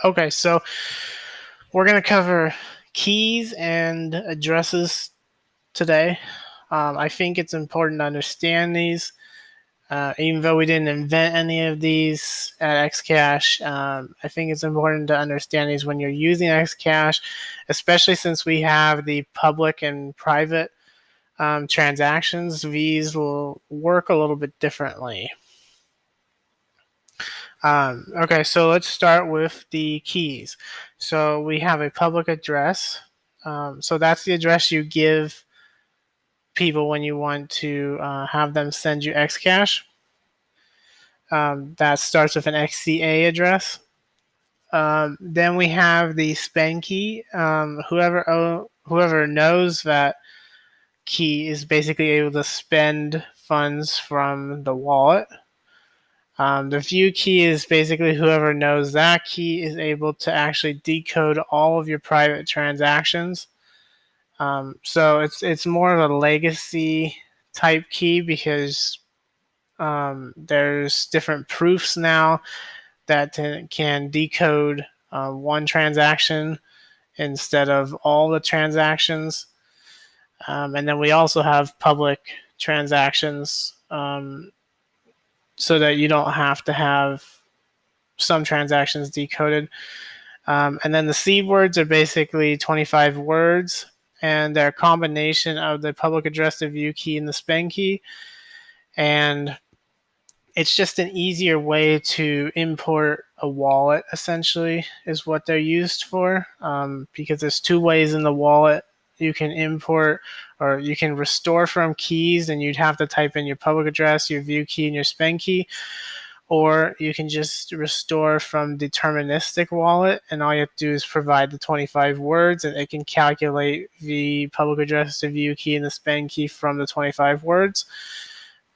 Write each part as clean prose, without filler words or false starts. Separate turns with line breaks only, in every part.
Okay, so we're going to cover keys and addresses today. I think it's important to understand these. Even though we didn't invent any of these at Xcash, I think it's important to understand these when you're using Xcash, especially since we have the public and private transactions. These will work a little bit differently. Okay, so let's start with the keys. So we have a public address. So that's the address you give people when you want to have them send you Xcash. That starts with an XCA address. Then we have the spend key. Whoever knows that key is basically able to spend funds from the wallet. The view key is basically whoever knows that key is able to actually decode all of your private transactions. So it's more of a legacy type key because there's different proofs now that can decode one transaction instead of all the transactions. And then we also have public transactions so that you don't have to have some transactions decoded. And then the seed words are basically 25 words, and they're a combination of the public address, the view key, and the spend key. And it's just an easier way to import a wallet, essentially, is what they're used for, because there's two ways in the wallet you can import or you can restore from keys, and you'd have to type in your public address, your view key, and your spend key. Or you can just restore from deterministic wallet, and all you have to do is provide the 25 words, and it can calculate the public address, the view key, and the spend key from the 25 words.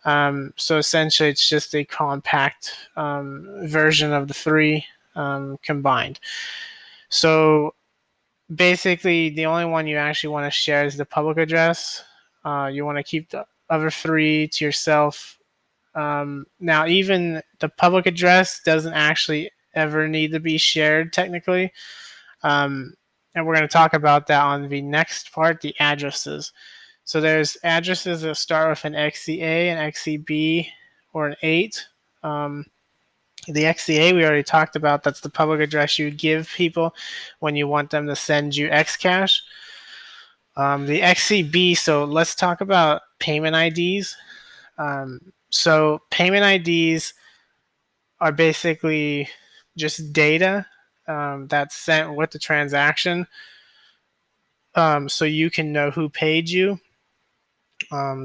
So essentially, it's just a compact version of the three combined. So basically, the only one you actually want to share is the public address. You want to keep the other three to yourself. Now, even the public address doesn't actually ever need to be shared technically. And we're going to talk about that on the next part, the addresses. So there's addresses that start with an XCA, an XCB, or an 8. The XCA we already talked about. That's the public address you give people when you want them to send you Xcash. The XCB, so let's talk about payment IDs. So payment IDs are basically just data that's sent with the transaction, so you can know who paid you.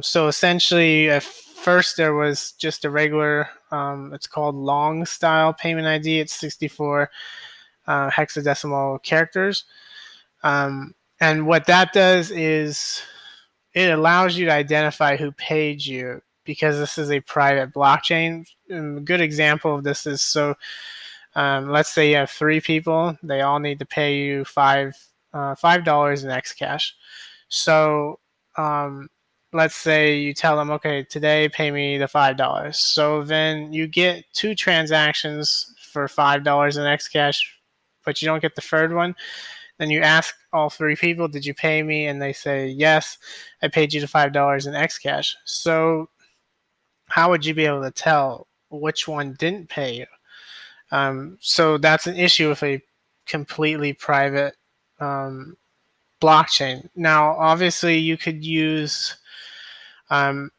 So essentially, at first there was just a regular, it's called long style payment ID. It's 64 hexadecimal characters. And what that does is it allows you to identify who paid you because this is a private blockchain. And a good example of this is let's say you have three people. They all need to pay you $5 in Xcash. So let's say you tell them, okay, today pay me the $5. So then you get two transactions for $5 in Xcash, but you don't get the third one. Then you ask all three people, did you pay me? And they say, yes, I paid you the $5 in Xcash. So how would you be able to tell which one didn't pay you? So that's an issue with a completely private blockchain. Now, obviously, you could use in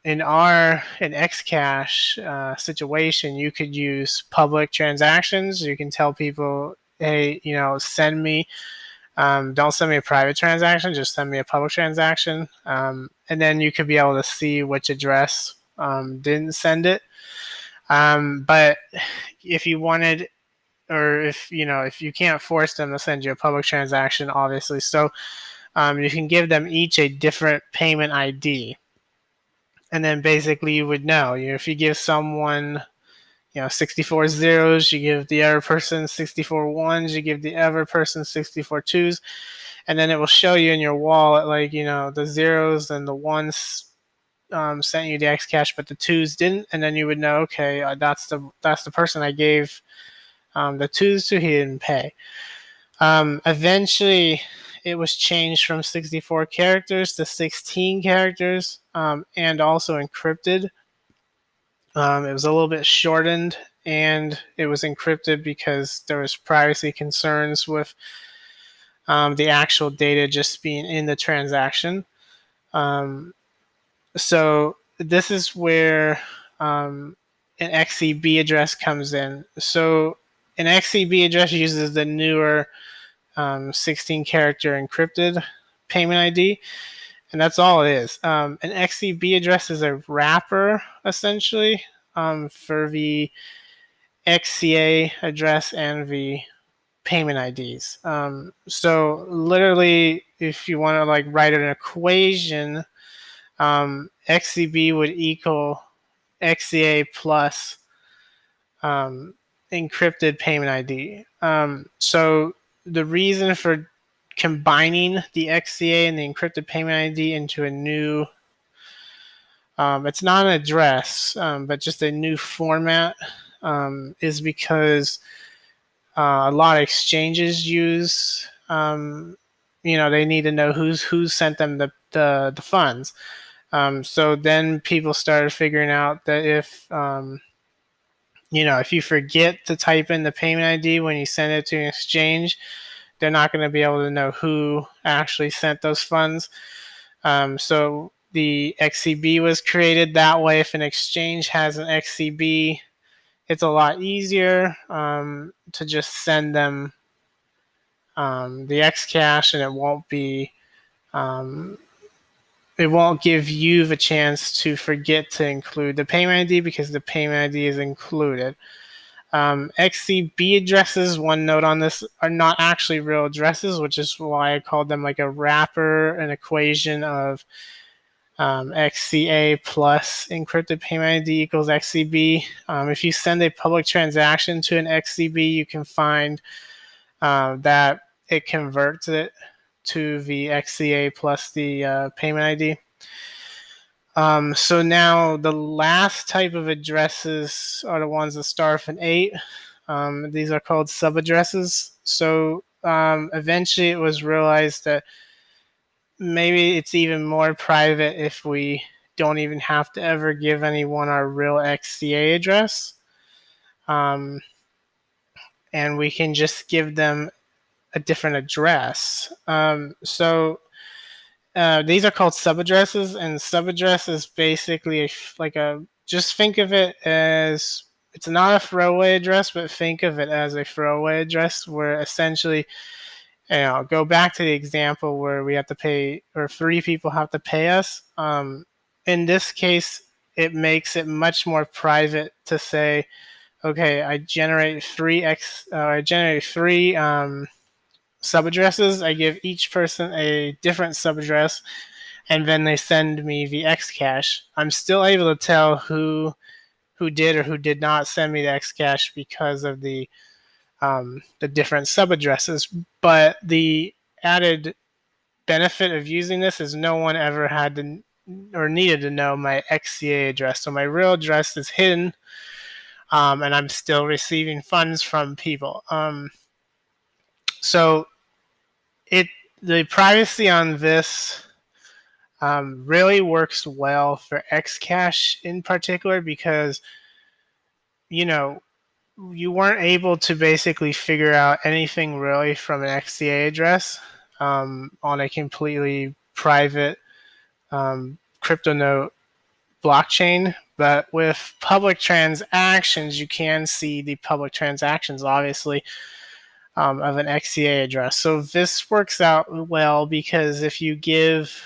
Xcash situation, you could use public transactions. You can tell people, hey, send me. Don't send me a private transaction. Just send me a public transaction, and then you could be able to see which address didn't send it. But if you wanted, or if you can't force them to send you a public transaction, obviously, so you can give them each a different payment ID, and then basically you would know. If you give someone 64 zeros, you give the other person 64 ones, you give the other person 64 twos, and then it will show you in your wallet, like, the zeros and the ones sent you the Xcash, but the twos didn't, and then you would know, okay, that's the person I gave The 2 he didn't pay. Eventually, it was changed from 64 characters to 16 characters, and also encrypted. It was a little bit shortened, and it was encrypted because there was privacy concerns with the actual data just being in the transaction. So this is where an XCB address comes in. So an XCB address uses the newer 16 character encrypted payment ID, and that's all it is. An XCB address is a wrapper essentially for the XCA address and the payment IDs. So literally, if you want to like write an equation, XCB would equal XCA plus encrypted payment ID. So the reason for combining the XCA and the encrypted payment ID into a new, it's not an address, but just a new format, is because a lot of exchanges use, they need to know who sent them the funds. So then people started figuring out that if you forget to type in the payment ID when you send it to an exchange, they're not going to be able to know who actually sent those funds. So the XCB was created that way. If an exchange has an XCB, it's a lot easier to just send them the Xcash, and it won't give you the chance to forget to include the payment ID because the payment ID is included. XCB addresses, one note on this, are not actually real addresses, which is why I called them like a wrapper, an equation of XCA plus encrypted payment ID equals XCB. If you send a public transaction to an XCB, you can find that it converts it to the XCA plus the payment ID. So now the last type of addresses are the ones that start with an 8. These are called subaddresses. So eventually it was realized that maybe it's even more private if we don't even have to ever give anyone our real XCA address. And we can just give them a different address. So these are called subaddresses, and subaddress is basically just think of it as, it's not a throwaway address, but think of it as a throwaway address where essentially, go back to the example where we have to pay, or 3 people have to pay us. In this case, it makes it much more private to say, okay, I generate 3 subaddresses. I give each person a different subaddress, and then they send me the Xcash. I'm still able to tell who did or who did not send me the Xcash because of the different subaddresses. But the added benefit of using this is no one ever had to or needed to know my XCA address. So my real address is hidden, and I'm still receiving funds from people. So the privacy on this really works well for Xcash in particular because, you weren't able to basically figure out anything really from an XCA address on a completely private CryptoNote blockchain. But with public transactions, you can see the public transactions, obviously, of an XCA address. So this works out well because if you give,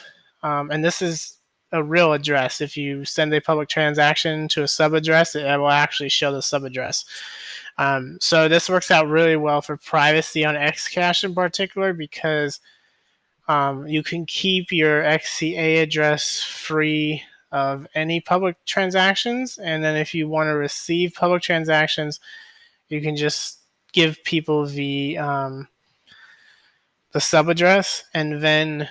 and this is a real address, if you send a public transaction to a sub address, it will actually show the sub address. So this works out really well for privacy on Xcash in particular because you can keep your XCA address free of any public transactions. And then if you want to receive public transactions, you can just give people the sub address, and then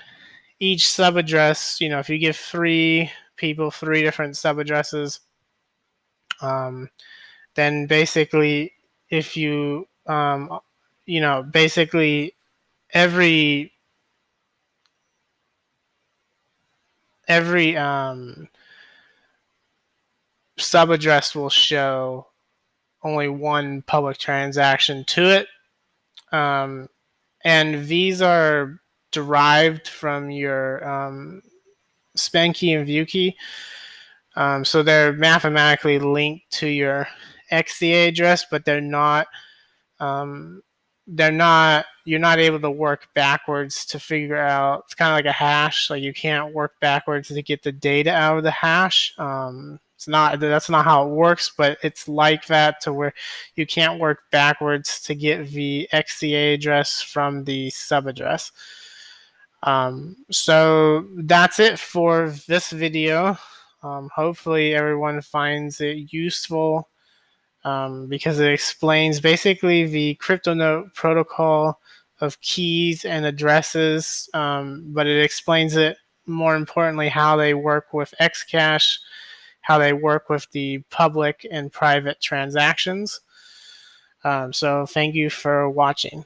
each sub address, if you give 3 people 3 different sub addresses, then basically if you, basically every sub address will show only one public transaction to it. And these are derived from your span key and view key. So they're mathematically linked to your XCA address, but they're not you're not able to work backwards to figure out. It's kind of like a hash. Like you can't work backwards to get the data out of the hash. That's not how it works, but it's like that to where you can't work backwards to get the XCA address from the sub address. So that's it for this video. Hopefully everyone finds it useful, because it explains basically the CryptoNote protocol of keys and addresses, but it explains it more importantly how they work with Xcash, how they work with the public and private transactions. So thank you for watching.